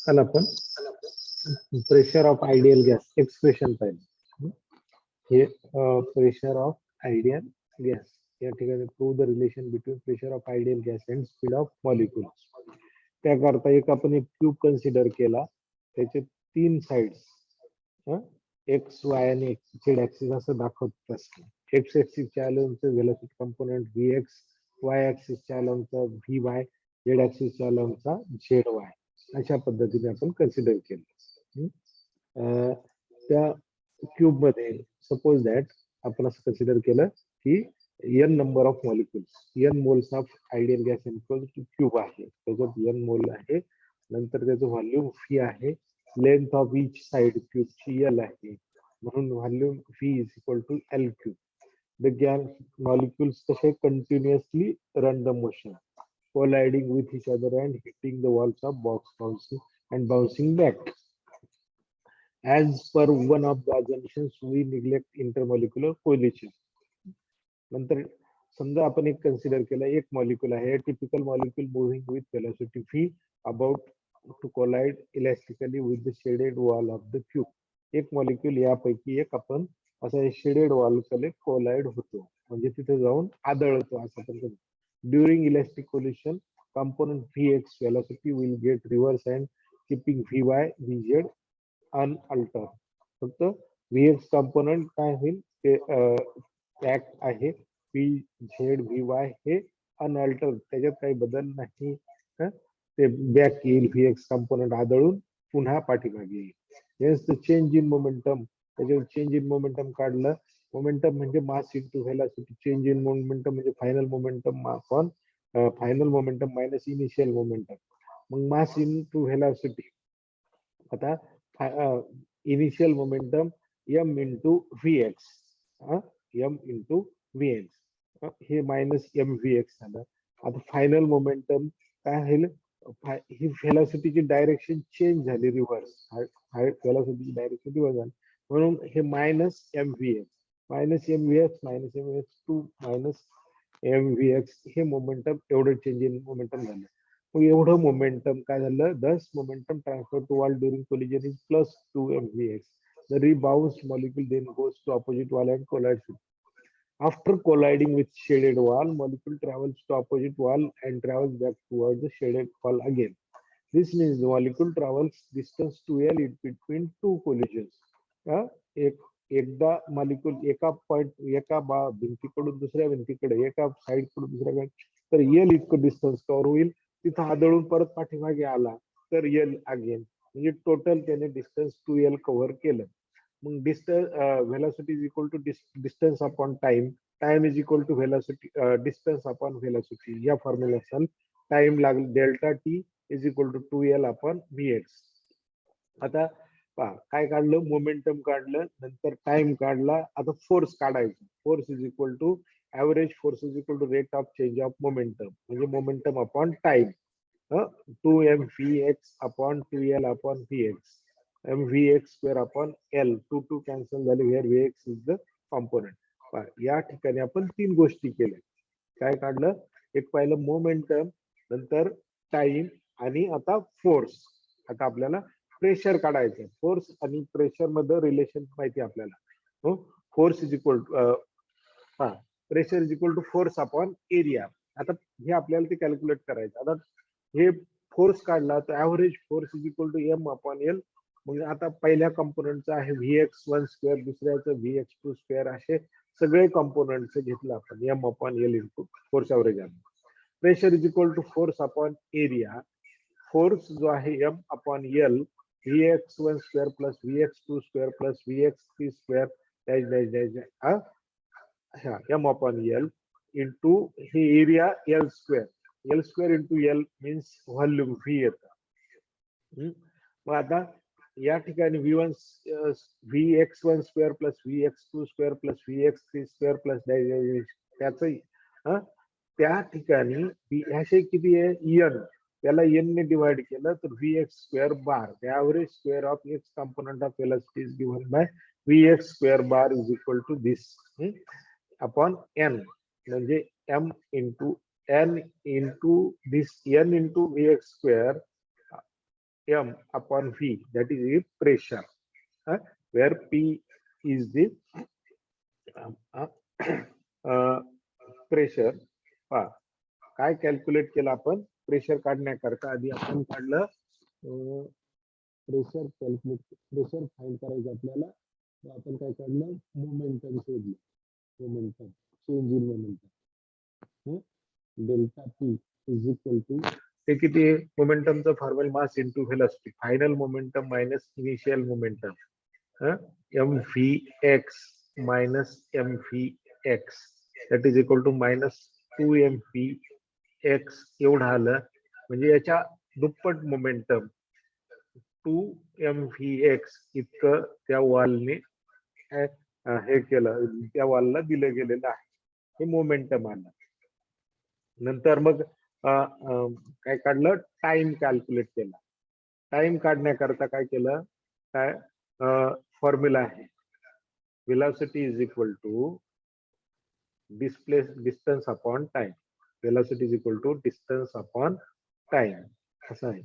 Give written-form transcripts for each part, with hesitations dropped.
काल आपण pressure of ideal gas expression पाहिलं. हे प्रेशर ऑफ आयडियल गॅस या ठिकाणी prove the relation between pressure of ideal gas and speed of molecules. त्याकरता एक क्यूब कन्सिडर केला, त्याचे 3 साइड्स एक्स वाय आणि झेड ऍक्सिस असं दाखवत असतं. एक्स ऍक्सिसच्या अलोनचं velocity component V X, Y ऍक्सिसच्या अलोनचा व्ही वाय, झेड ऍक्सिसच्या अलोनचा झेड वाय, अशा पद्धतीने आपण कन्सिडर केलं. त्या क्यूब मध्ये सपोज दॅट आपण असं कन्सिडर केलं की n number of molecules, n moles of ideal gas equal to cube आहे, त्याच्यात n मोल आहे, नंतर त्याचं व्हॉल्यूम व्ही आहे, लेंथ ऑफ इच साइड क्यूबची एल आहे, म्हणून volume V is equal to L cube. The gas molecules कसे continuously run the motion, colliding with each other and hitting the walls of box, bouncing and bouncing back. As per one of the assumptions, we neglect intermolecular collision. नंतर समजा आपण एक consider केला, एक molecule आहे, typical molecule moving with velocity v about to collide elastically with the shaded wall of the cube. एक molecule यापैकी एक आपण असा शेडेड वॉल कडे कोलाइड होतो, म्हणजे तिथे जाऊन आदळतो असं आपण. During elastic collision, component Vx velocity will get reverse and keeping Vy, Vz unaltered. फक्त Vx component काय होईल ते ऍक्ट आहे, Vz Vy हे अनअल्टर्ड, त्याच्यात काही बदल नाही. ते बॅक येईल, Vx component आदळून पुन्हा पाठीमागे येईल. Hence the change in momentum, त्याच्यावर चेंज इन मोमेंटम काढलं. मोमेंटम म्हणजे mass into velocity, change in momentum म्हणजे final momentum upon final momentum minus initial momentum. मग मास इंटू व्हेलॉसिटी, आता initial momentum m into V X, m into V X, हे minus M V X झालं. आता final momentum काय होईल, ही व्हेलॉसिटीची डायरेक्शन चेंज झाली, रिव्हर्स, व्हेलॉसिटीची डायरेक्शन रिव्हर्स झाली, म्हणून हे minus M V X, minus M V X, minus M V X two minus M V X, हे मोमेंटम एवढं चेंज इन मोमेंटम झालं. मग एवढं मोमेंटम काय झालं, thus momentum transfer to wall during collision is plus 2 mvx. The rebounced molecule then goes to opposite wall and collides. After colliding with shaded wall, molecule travels to opposite wall and travels back towards the shaded wall again. This means the molecule travels distance 2l in between two collisions. एकदा molecule एका point, एका भिंतीकडून दुसऱ्या भिंतीकडे, एका side कडून दुसऱ्या, तर L इतकं डिस्टन्स कव्हर होईल, तिथं आदळून परत पाठीमागे आला तर एल अगेन, म्हणजे टोटल त्याने डिस्टन्स 2l कव्हर केलं. मग distance velocity is equal to distance upon time, time is equal to velocity distance upon velocity, या फॉर्म्युला टाइम लागेल delta T is equal to 2l upon V X. आता काय काढलं, momentum काढलं, नंतर time काढला, आता फोर्स काढायचं. Force is equal to average force is equal to rate of change of momentum, म्हणजे momentum upon time, 2mvx upon 2l upon vx, mvx square upon l, 2 cancel झाले, where vx is the component. या ठिकाणी आपण 3 गोष्टी केल्या. काय काढलं, एक पाहिलं मोमेंटम, नंतर टाइम, आणि आता फोर्स. आता आपल्याला प्रेशर काढायचं. फोर्स आणि प्रेशर मध्ये रिलेशन माहिती आपल्याला. Force is equal to pressure is equal to force upon area. आता हे आपल्याला ते कॅल्क्युलेट करायचं. आता हे फोर्स काढला तर average force is equal to M upon L. म्हणजे आता पहिल्या कंपोनंटचा आहे Vx1 स्क्वेअर, दुसऱ्याचं Vx2 स्क्वेअर, असे सगळे कंपोनंटचे घेतलं आपण, M upon L into force average आहे. Pressure is equal to force upon area. Force जो आहे M upon L, Vx1 square plus Vx2 square plus Vx3 square M upon L into हे area L square. L square into L means volume V येतं. मग आता या ठिकाणी Vx1 square plus Vx2 square plus Vx3 square plus त्याचं त्या ठिकाणी ह्याचे किती आहे एन, त्याला एन ने डिवाइड केलं तर Vx square bar, the average square of X component of velocity is given by Vx square bar is equal to this upon N, म्हणजे m into n into this n into Vx square m upon V, that is the pressure, where P is the pressure. काय calculate केलं आपण pressure काढण्याकरता? आधी आपण काढलं pressure find करायचं आपल्याला. आपण काय काढलं? मोमेंटम शोधलं. Momentum, change in momentum. Delta P is equal to, ते किती? मोमेंटमचं formula mass into velocity, final momentum minus initial momentum, M V X minus M V X that is equal to minus 2 mp(x) एवढं आलं. म्हणजे याच्या दुप्पट momentum 2 mv(x) इतकं त्या वॉलने हे केलं, त्या वॉलला दिलं गेलेलं आहे. हे मोमेंटम आलं. नंतर मग काय काढलं? टाइम कॅल्क्युलेट केला. टाइम काढण्याकरता काय केलं? काय फॉर्म्युला आहे? velocity is equal to distance upon time. Velocity is equal to distance upon time असं आहे.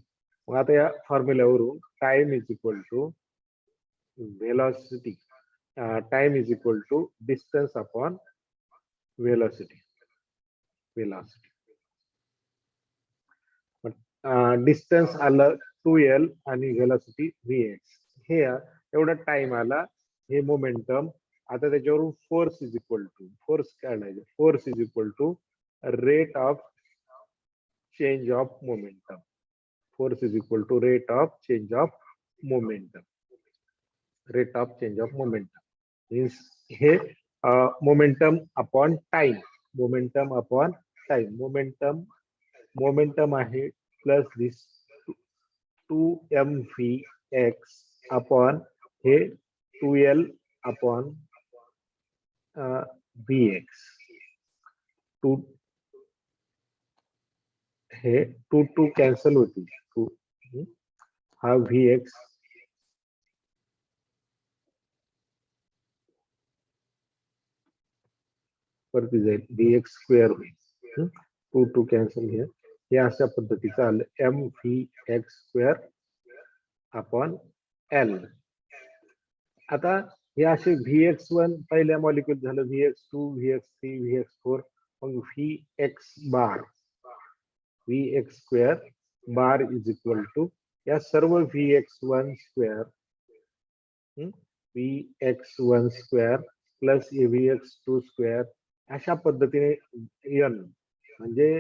मग आता या फॉर्म्युल्यावरून time is equal to velocity, time is equal to distance upon velocity. Distance आलं 2l आणि velocity vx. हे एवढा टाइम आला. हे मोमेंटम. आता त्याच्यावरून force is equal to, force काढायचं. Force is equal to rate of change of momentum. Force is equal to rate of change of momentum. Rate of change of momentum means हे momentum upon time. Momentum upon time. Momentum आहे plus this 2 mvx upon हे 2l upon vx. हे 2 cancel होतील. हा vx वरती जाईल, vx square होईल. 2 cancel हे. हे अशा पद्धतीचं आलं mvx स्क्वेअर अपॉन l. आता हे असे vx1 पहिल्या मॉलिक्यूल झालं, vx2, vx3, vx4. मग vx bar, vx square bar is equal to या सर्व vx1 square, vx1 square plus vx2 square. अशा पद्धतीने n म्हणजे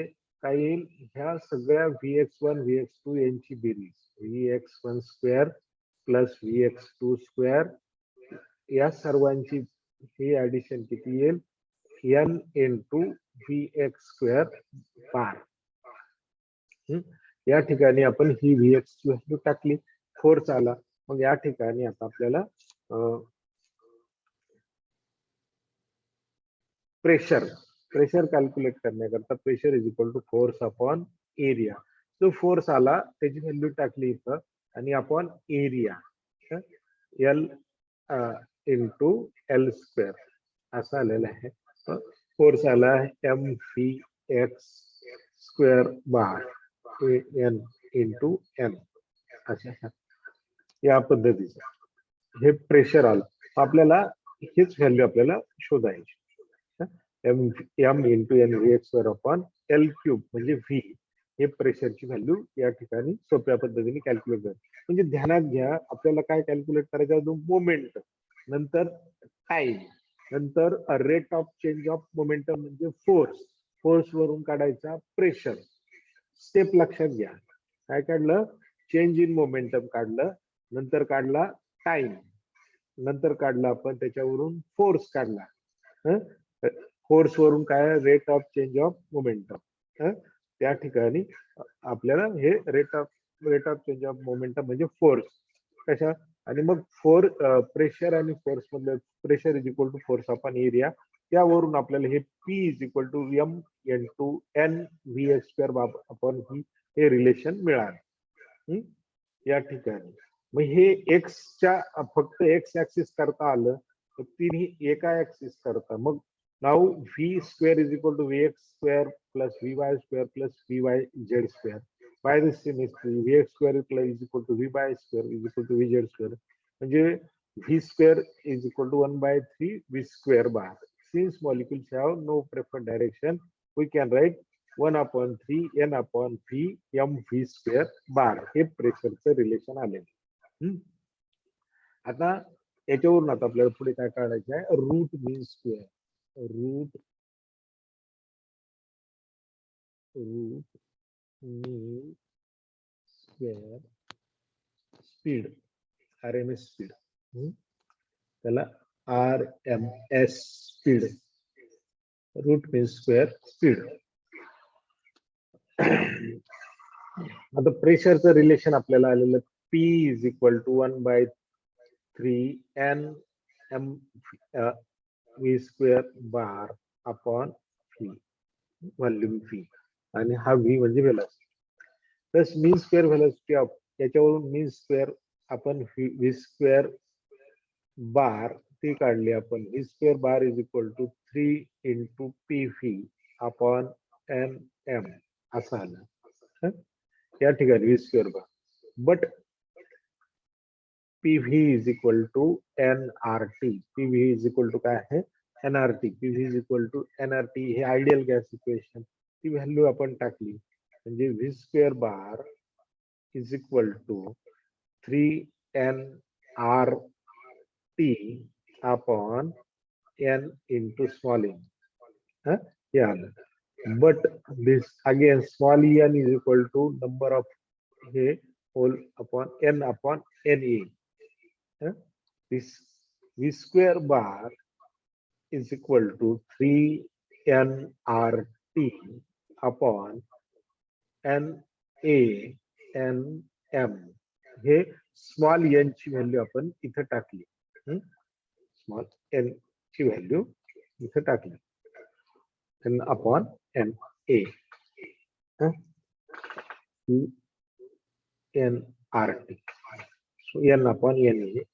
काय येईल? ह्या सगळ्या vx1 vx2 यांची बेरीज, vx1 square plus vx2 square, या सर्वांची ही ऍडिशन किती येईल? n into vx square bar. या ठिकाणी आपण ही vx ची व्हॅल्यू टाकली. फोर्स आला. मग या ठिकाणी आता आपल्याला प्रेशर कॅल्क्युलेट करण्याकरता pressure is equal to force upon area. जो फोर्स आला त्याची व्हॅल्यू टाकली इथं आणि upon area L into L square असं आलेलं आहे. फोर्स आला mvx square bar n into n. अशा या पद्धतीचं हे प्रेशर आलं. आपल्याला हेच व्हॅल्यू आपल्याला शोधायची. m into N vx square upon L cube म्हणजे v. हे प्रेशरची व्हॅल्यू या ठिकाणी सोप्या पद्धतीने कॅल्क्युलेट करायची. म्हणजे ध्यानात घ्या, आपल्याला काय कॅल्क्युलेट करायचं? मोमेंट, नंतर टाइम, नंतर rate of change of momentum म्हणजे फोर्स. फोर्स वरून काढायचा प्रेशर. स्टेप लक्षात घ्या. काय काढलं? चेंज इन मोमेंटम काढलं, नंतर काढला टाइम, नंतर काढला आपण त्याच्यावरून फोर्स काढला. फोर्स वरून काय? Rate of change of momentum. त्या ठिकाणी आपल्याला हे rate of change of momentum म्हणजे फोर्स कशा. आणि मग प्रेशर आणि फोर्स मधलं pressure is equal to force upon area. त्यावरून आपल्याला हे P is equal to m into n vx square upon v हे रिलेशन मिळालं या ठिकाणी. मग हे एक्सच्या फक्त एक्स ऍक्सिस करता आलं तर तिन्ही एका ऍक्सिस करता. मग Now v square is equal to vx square plus vy square plus vyz square. By this symmetry, vx square is equal to vy square is equal to vz square. म्हणजे v square is equal to 1 by 3 v square bar. Since molecules have no preferred direction, we can write 1 upon 3 n upon v m v square bar. हे प्रेशरचं relation आलेलं. आता याच्यावरून आता आपल्याला पुढे काय काढायचं आहे, root mean square. Root mean square speed, RMS speed, त्याला RMS speed, root mean square speed. आता प्रेशरचं रिलेशन आपल्याला आलेलं P is equal to 1 by 3 n m v square bar upon v, volume v, आणि हा v म्हणजे velocity plus mean square velocity of, याच्यावरून mean square आपण v स्क्वेअर बार ती काढली आपण. v square bar is equal to 3 into pv upon nm असं आलं या ठिकाणी v square bar. But PV is equal to nRT. PV is equal to काय आहे, nRT. PV is equal to nRT. हे आयडियल गॅस इक्वेशन, ती value आपण टाकली म्हणजे v square bar is equal to 3nRT upon n into small n. हे आलं. But this again small n is equal to number of हे whole upon n upon na. This v square bar is equal to 3nRT upon NaNm. हे small n ची value आपण इथे टाकली. Small n ची value इथे टाकली n upon Na. nRT. n upon n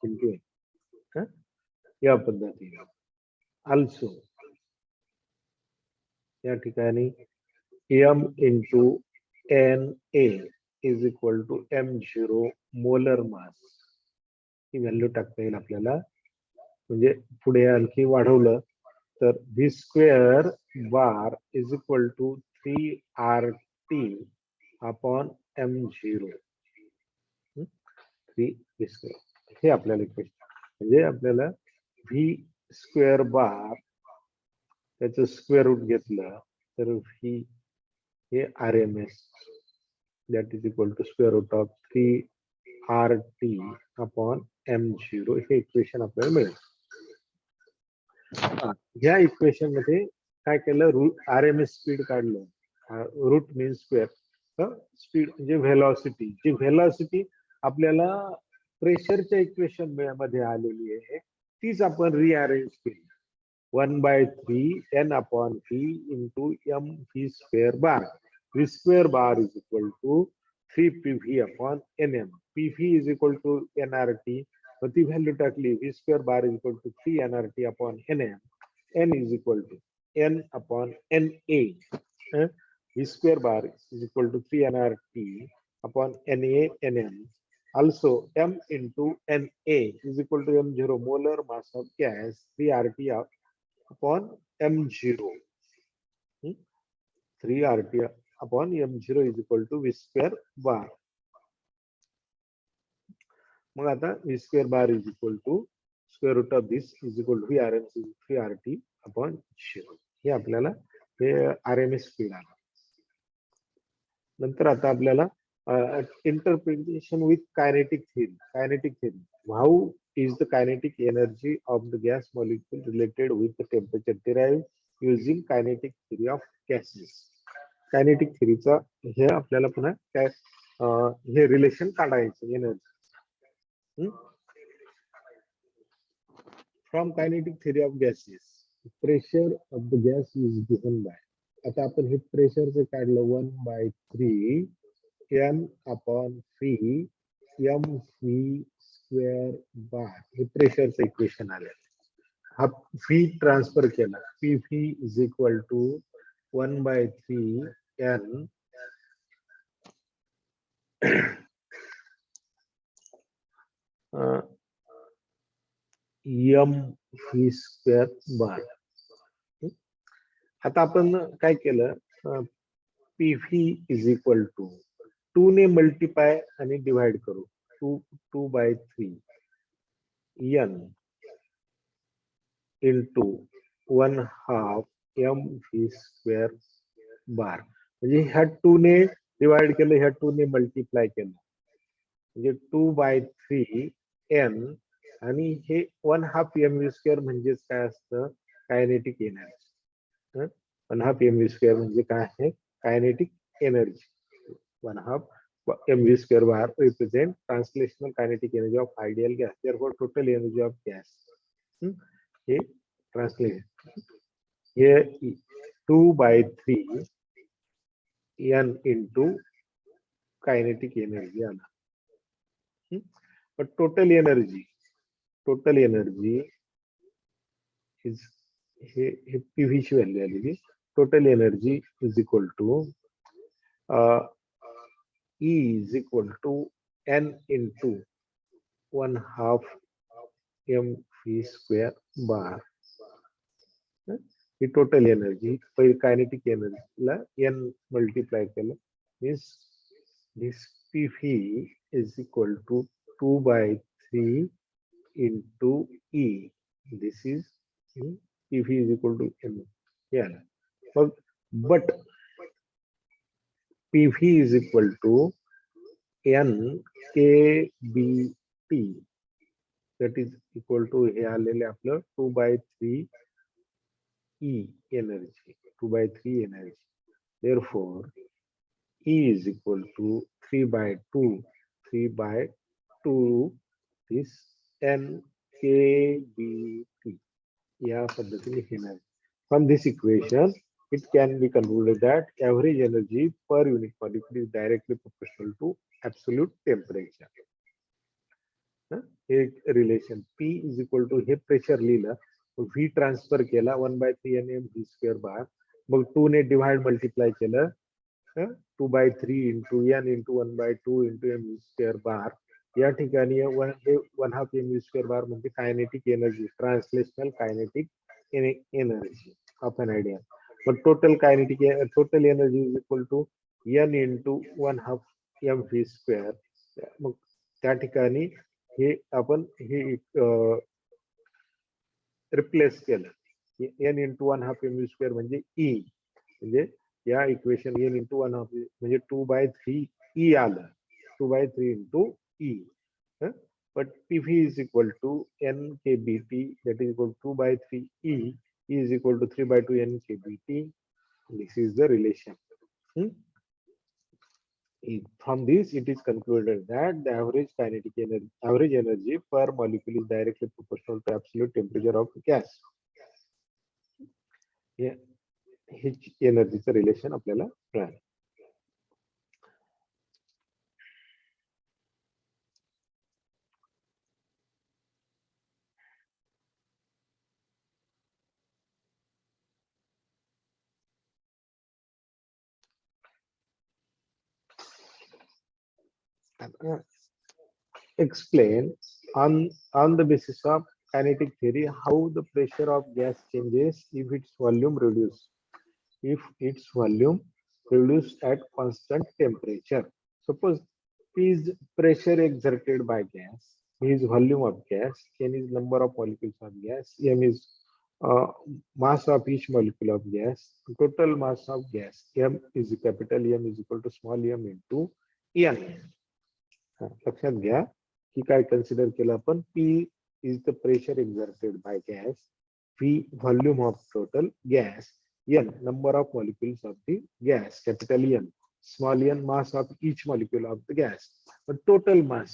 into n. या पद्धतीने also या ठिकाणी m into Na is equal to m0 molar mass, ही व्हॅल्यू टाकता येईल आपल्याला. म्हणजे पुढे आणखी वाढवलं तर v square bar is equal to 3RT upon m0, 3v square. हे आपल्याला इक्वेशन म्हणजे आपल्याला v स्क्वेअर बार त्याचं स्क्वेअर रूट घेतलं तर v हे RMS that is equal to square root of 3RT upon m0 हे इक्वेशन आपल्याला मिळेल. या इक्वेशन मध्ये काय केलं, RMS स्पीड काढलं, रूट मीन स्क्वेअर स्पीड म्हणजे व्हेलॉसिटी. जी व्हेलॉसिटी आपल्याला प्रेशरच्या इक्वेशन मध्ये आलेली आहे तीच आपण रिअरेंज केली. 1 by 3 n upon v into m v square bar. v square bar is equal to 3 pv upon nm. pv is equal to nRT. मग ती व्हॅल्यू टाकली, v square bar is equal to 3 nRT upon nm. n is equal to n upon na. v square bar is equal to 3 nRT upon na nm. Also m into na is equal to m0 molar mass of gas 3RT upon m0. 3RT upon m0 is equal to v square bar. मग आता v square bar is equal to square root of this is equal to VRMS 3RT upon 0. हे आपल्याला हे RMS speed आला. नंतर आता आपल्याला interpretation with kinetic theory. Kinetic theory. How is the kinetic energy of the gas molecule related with the temperature derived using kinetic theory of gases? Kinetic theory चा हे आपल्याला पुन्हा काय हे रिलेशन काढायचं energy. From kinetic theory of gases, pressure of the gas is given by. आता आपण हे प्रेशरचं काढलं 1 by 3 n upon v mv square bar. हे प्रेशरचं इक्वेशन आलं. हा फी ट्रान्सफर केला, P V is equal to 1/3 M V square bar. आता आपण काय केलं, P V is equal to 2 ने मल्टिप्लाय आणि डिवाइड करू, 2/3 N into 1/2 M V square bar. म्हणजे ह्या 2 ने डिवाइड केलं, ह्या 2 ने मल्टिप्लाय केलं, म्हणजे 2/3 एन आणि हे 1/2 एम व्ही स्क्वेअर म्हणजेच काय असतं, kinetic energy. 1/2 M V square म्हणजे काय आहे, kinetic energy. 1/2 M V square bar represent translational kinetic energy of ideal gas. Therefore total energy of gas, हे ट्रान्सलेशन हे 2/3 एन इंटू कायनेटिक एनर्जी आला. But total energy is हे PV ची value आलेली. Total energy is equal to E is equal to N into 1/2 M V square bar. ही total energy, पहिली kinetic एनर्जीला N multiply केलं, means this PV is equal to 2/3 into E. This is PV is equal to M. Yeah. But PV is equal to N kBT. That is equal to हे आलेले आपलं 2/3 E energy. 2/3 energy. Therefore, E is equal to 3/2. 3/2 is NkBT. या पद्धतीने घेणार. From this equation, it can be concluded that average energy per unit molecule is directly proportional to absolute temperature. एक relation P is equal to हे pressure लिहिलं, V transfer केला 1/3 M V square बार, मग 2 ने divide multiply केलं, 2/3 into N into 1/2 into M V square bar. या ठिकाणी 1/2 M V square bar म्हणजे kinetic energy, translational kinetic energy of N ideal. But total energy is equal to N into 1/2 M V square. मग त्या ठिकाणी हे आपण हे replace केलं, N into 1/2 M V square म्हणजे E, म्हणजे या इक्वेशन N into 1/2 म्हणजे 2/3 E आलं, 2/3 into E. But PV is equal to NkBT, that is equal to 2/3 E. E is equal to 3/2 NkBT. This is the relation. From this, it is concluded that the average energy per molecule is directly proportional to absolute temperature of gas. हे एनर्जीचं relation आपल्याला मिळालं. Explain on the basis of kinetic theory how the pressure of gas changes if its volume reduced at constant temperature. Suppose P is pressure exerted by gas, V is volume of gas, N is number of molecules of gas, M is mass of each molecule of gas, total mass of gas, M is capital M is equal to small m into N. लक्षात घ्या की काय consider केलं आपण, P is the pressure exerted by gas, V volume of total gas, N number of molecules of the gas, capital N, small n mass of each molecule of the gas. But total mass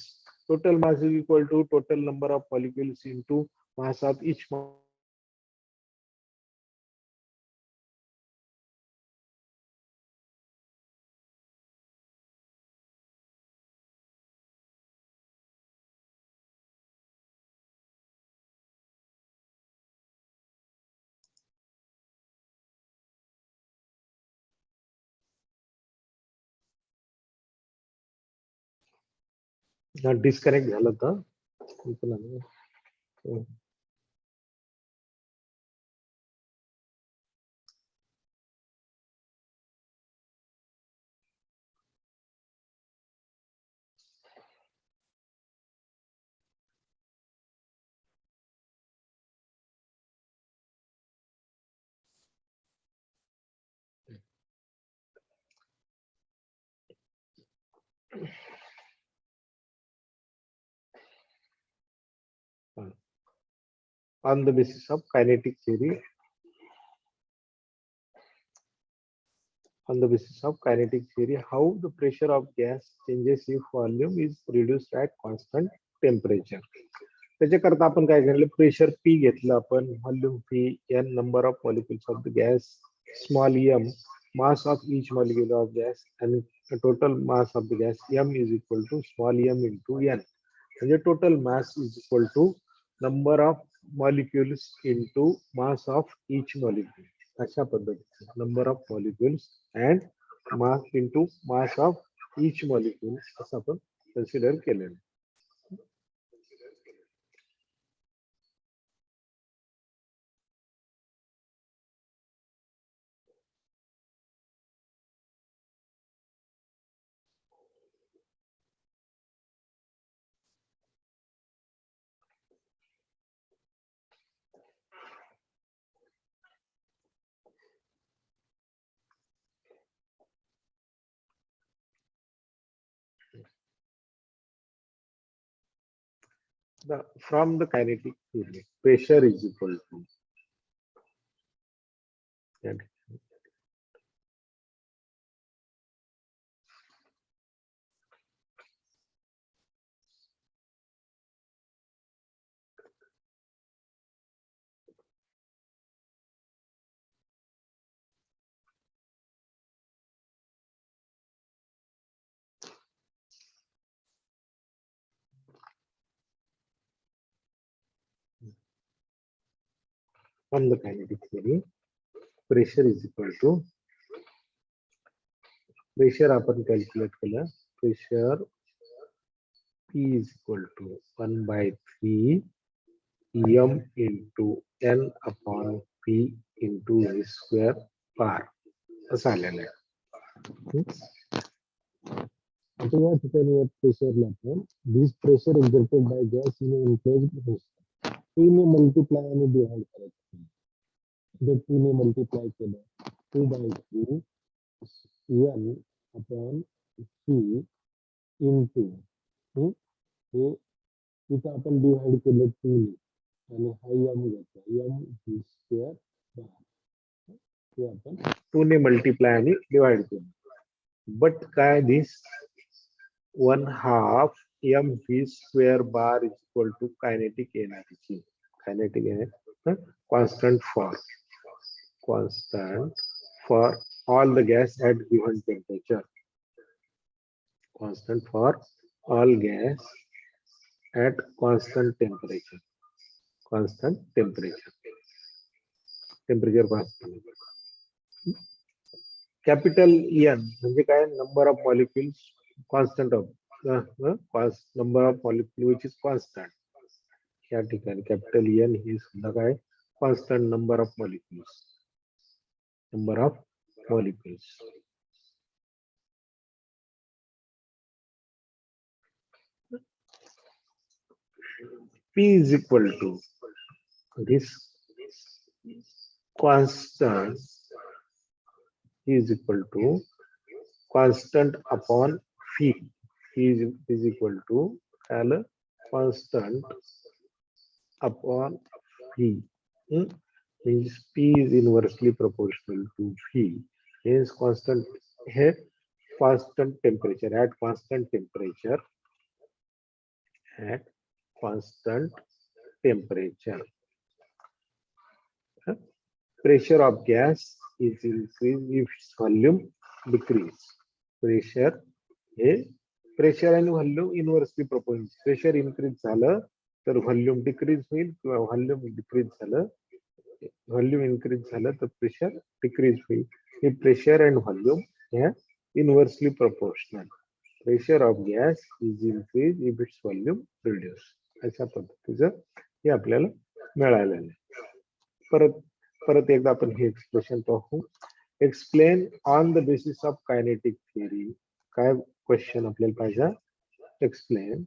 is equal to total number of molecules into mass of each molecule. Disconnect झालं तर on the basis of kinetic theory, how the pressure of gas changes if volume is reduced at constant temperature. त्याच्याकरता आपण काय केलं, pressure P घेतलं आपण, volume P, N number of molecules of the gas, small M mass of each molecule of gas, and the total mass of the gas m is equal to small m into n. And the total mass is equal to number of molecules into mass of each molecule. अशा पद्धतीने number of molecules and mass into mass of each molecule असं आपण consider केलेलं. From the kinetic theory, pressure is equal to from the kinetic theory, pressure is equal to pressure आपण calculate केलं, pressure P is equal to 1 by 3 m into n upon p into v square bar असं आलेलं आहे. आता या ठिकाणी प्रेशरला आपण this pressure exerted by gas in enclosed system 2 ने मल्टिप्लाय आणि डिवाइड करायचं. जर 2 ने मल्टिप्लाय केलं 2 by 3 n upon p into हे इथं आपण डिवाइड केलं 2 ने आणि हा m घेतला m v square bar हे आपण 2 ने मल्टिप्लाय आणि डिवाइड केलं. बट काय दिस 1/2 mv square bar is equal to kinetic energy. Kinetic energy constant for all the gas at given temperature. Constant for all gas at constant temperature. Constant temperature. Temperature constant. Capital N म्हणजे काय, number of molecules constant of number of molecules which is constant. या ठिकाणी capital N ही सुद्धा काय, constant number of molecules. Number of molecules. P is equal to this constant is equal to constant upon phi. Is equal to constant upon phi. Means P is inversely proportional to phi. Means constant here, constant temperature at constant temperature. At constant temperature, pressure of gas is increased if volume decrease. Pressure and volume inversely proportional. Pressure increase झालं तर volume decrease होईल, किंवा volume decrease झालं, volume increase झालं तर pressure decrease होईल. हे pressure and volume inversely proportional. Pressure of gas is increase if it's volume reduce. अशा पद्धतीचं हे आपल्याला मिळालेलं आहे. परत परत एकदा आपण हे एक्सप्रेशन पाहू. Explain on the basis of kinetic theory. काय क्वेश्चन आपल्याला पाहिजे? Explain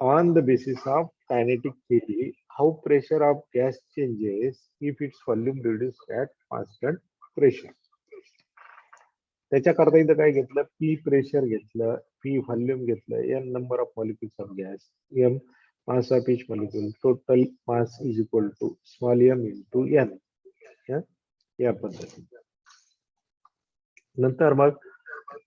on the basis of kinetic theory how pressure of gas changes if its volume reduced at constant pressure. त्याच्याकरता इथं काय घेतलं? पी प्रेशर घेतलं, पी व्हॉल्यूम घेतलं, N number of molecules of gas, M mass of each molecule, total mass is equal to small M into N. या पद्धतीने नंतर मग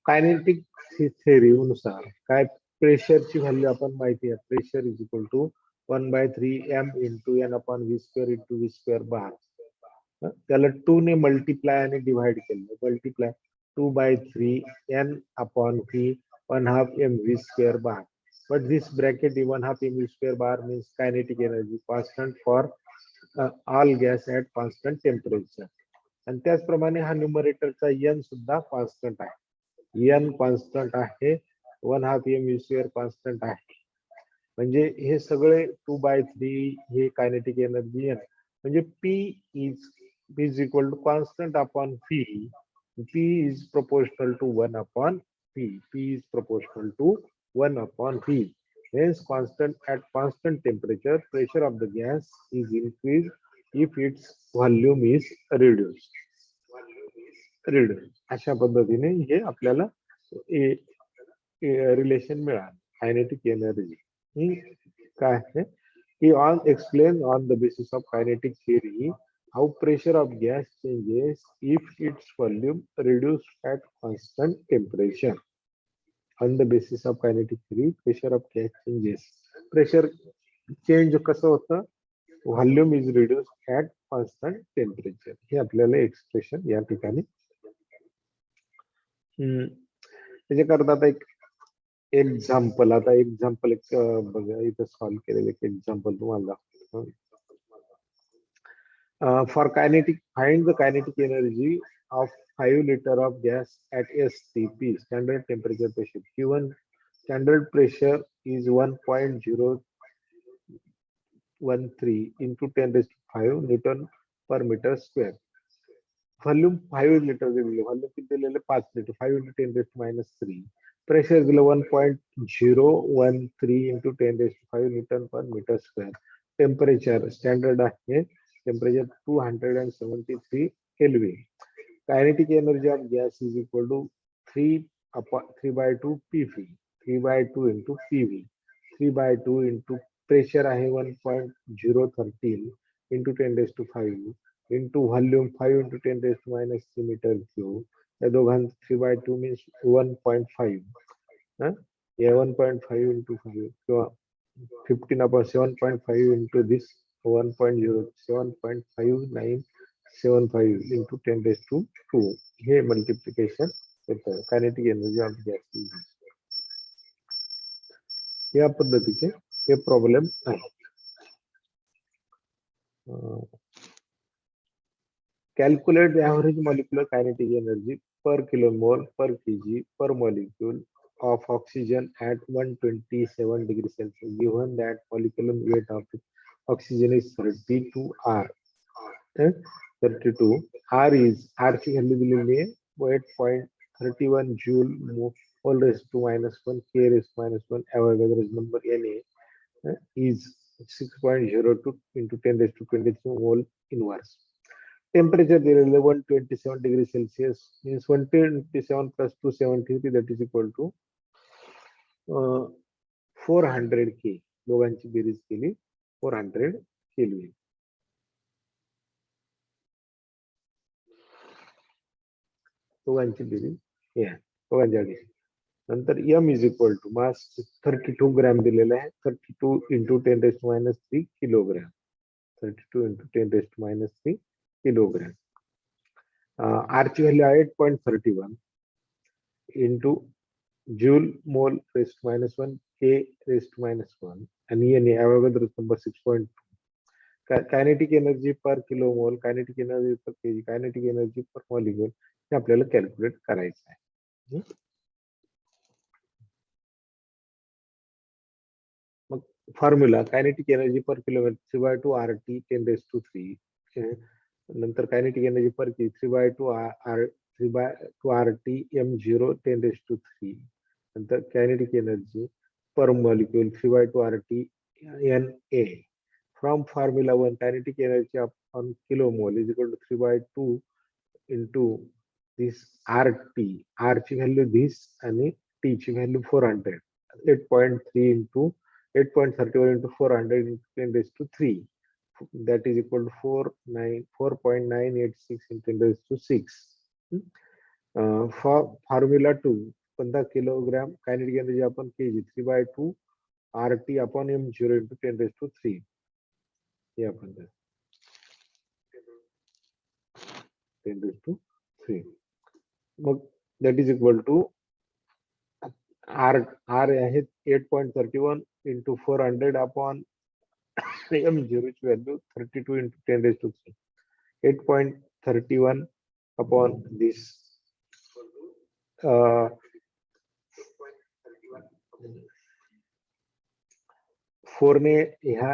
कायनेटिक थिअरी नुसार काय? प्रेशरची व्हॅल्यू आपण माहिती आहे, pressure is equal to 1/3 m into N upon V square into V square bar. त्याला 2 ने मल्टिप्लाय आणि डिव्हाइड केलं. Multiply 2/3 n upon V 1/2 mv square bar. But this bracket 1/2 mv square bar means kinetic energy constant for all gas at constant temperature. आणि त्याचप्रमाणे हा न्यूमरेटरचा n सुद्धा constant आहे. n constant आहे, 1/2 mv स्क्वेअर कॉन्स्टंट आहे. म्हणजे हे सगळे 2/3 हे कायनेटिक एनर्जी n. म्हणजे P is equal to constant upon P. P is proportional to 1 upon P. P is proportional to 1 upon P. Hence, at constant temperature, pressure of the gas is increased if its volume is reduced. अशा पद्धतीने हे आपल्याला relation मिळालं kinetic energy. काय आहे? He explains on the basis of kinetic theory how pressure of gas changes if its volume reduced at constant temperature. On the basis of kinetic theory, pressure of gas changes. Pressure change कसं होतं? Volume is reduced at constant temperature. हे आपल्याला expression या ठिकाणी. त्याच्याकरता आता एक example, एक बघा इथं सॉल्व्ह केलेलं एक एक्झाम्पल तुम्हाला दाखवतो. For kinetic, find the kinetic energy of 5 liter of gas at STP, standard temperature pressure. Given standard pressure is 1.013 into 10⁵ Newton per meter square. Volume 5 litre दिलेले, व्हॉल्यूम किती दिलेले? 5 लिटर. 5 into 10⁻³ प्रेशर दिलं 1.013 into 10⁵ Newton per meter square. Temperature standard आहे, temperature 273 Kelvin. Kinetic energy of gas is equal to 3/2 PV, 3/2 into PV, 3/2 into pressure आहे 1.013 into 10⁵ into volume 5 into 10⁻³ meter cube. या दोघांचं 3/2 means 1.5. या 1.5 into 5 किंवा 15/7.5 into this 1.0 7.5975 into 10⁻². हे multiplication येतं kinetic energy of gas. या पद्धतीचे हे प्रॉब्लेम आहे. Calculate the average molecular kinetic energy per kilomole per kg per molecule of oxygen at 127 degrees Celsius, given that molecular weight of oxygen is 32 R. 32 R is R ची value दिलेली आहे 8.31 joule all raised to -1 K raised to -1 Avogadro's number Na is 6.02 into 10⁻23 mole inverse. Temperature दिलेलं 127 degree Celsius means 127 + 273 that is equal to 400 K. दोघांची बेरीज केली 400 kelvin. दोघांची बेरीज दोघांच्या नंतर m इज इक्वल टू मास 32 ग्रॅम दिलेला आहे, 32 into 10⁻³ kilogram, 32 into 10⁻³ kilogram. R ची व्हॅल्यू आहे 8.31 into joule mole raised -1 K raised -1 आणि याने Avogadro's number 6.2. Kinetic energy per kilo mole, kinetic energy per KG, kinetic energy per molecule हे आपल्याला कॅल्क्युलेट करायचं आहे. मग formula kinetic energy per kilometre 3/2 RT 10⁻³ नंतर कायनेटिक एनर्जी पर की 3/2 RT M0 10⁻³ नंतर kinetic energy per molecule 3/2 RT Na. From formula 1, kinetic energy on kilomole is equal to 3/2 into this RT. R ची value this आणि T ची value 400. 8.3 into 8.31 into 400 into 10⁻³. That is equal to 4.986 into 10⁻⁶. For formula 2, 15 kilogram kinetic energy upon kg 3/2 RT upon M0 into 10⁻³ हे आपण 10⁻³ मग that is equal to R आहे 8.31 into 400 upon M0 ची value 32 into 10⁻³. 8.31 upon this 4 ने ह्या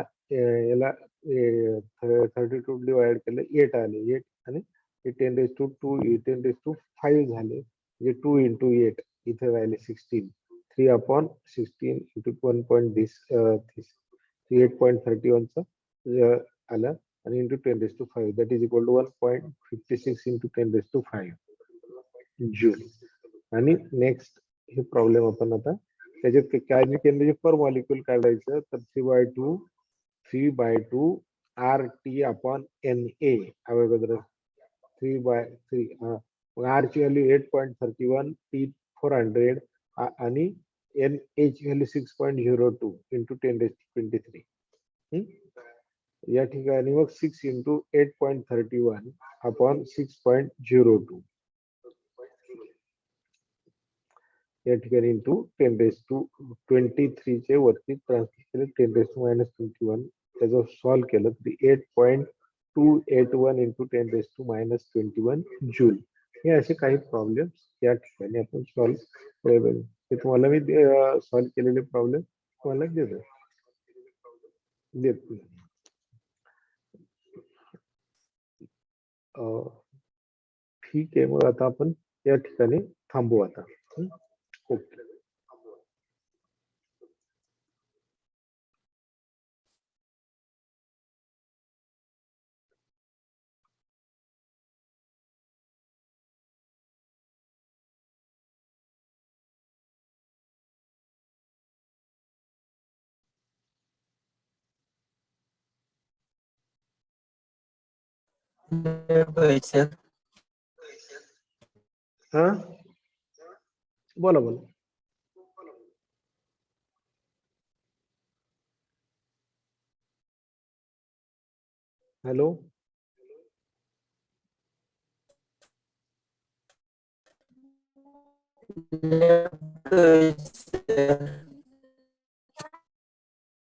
याला 32 divide केलं 8 आले 8 आणि 10⁻², 10⁻5 झाले म्हणजे 2 into 8 इथे राहिले 16. 3 upon 16 into 8.31 चा आलं आणि into 10⁻5 that is equal to 1.56 into 10⁻5 joule. आणि नेक्स्ट हे प्रॉब्लेम आपण आता त्याच्यात कायनेटिक एनर्जी पर मॉलिक्यूल काढायचं तर 3/2 RT upon Na अगोदर 3/3 R ची व्हॅल्यू 8.31 T 400 आणि Na ची व्हॅल्यू 6.02 into 10⁻23 या ठिकाणी मग 6 into 8.31 upon 6.02 या ठिकाणी इंटू 10⁻23 चे वरती ट्रान्सलेट केले 10⁻⁻21 त्याचं सॉल्व्ह केलं तरी 8.281 into 10⁻⁻21 जूल. हे असे काही प्रॉब्लेम्स या ठिकाणी आपण सॉल्व्ह केले. ते तुम्हाला मी सॉल्व्ह केलेले प्रॉब्लेम तुम्हाला देतो. ठीक आहे मग आता आपण या ठिकाणी थांबू आता. ओके. हा बोला बोला. हॅलो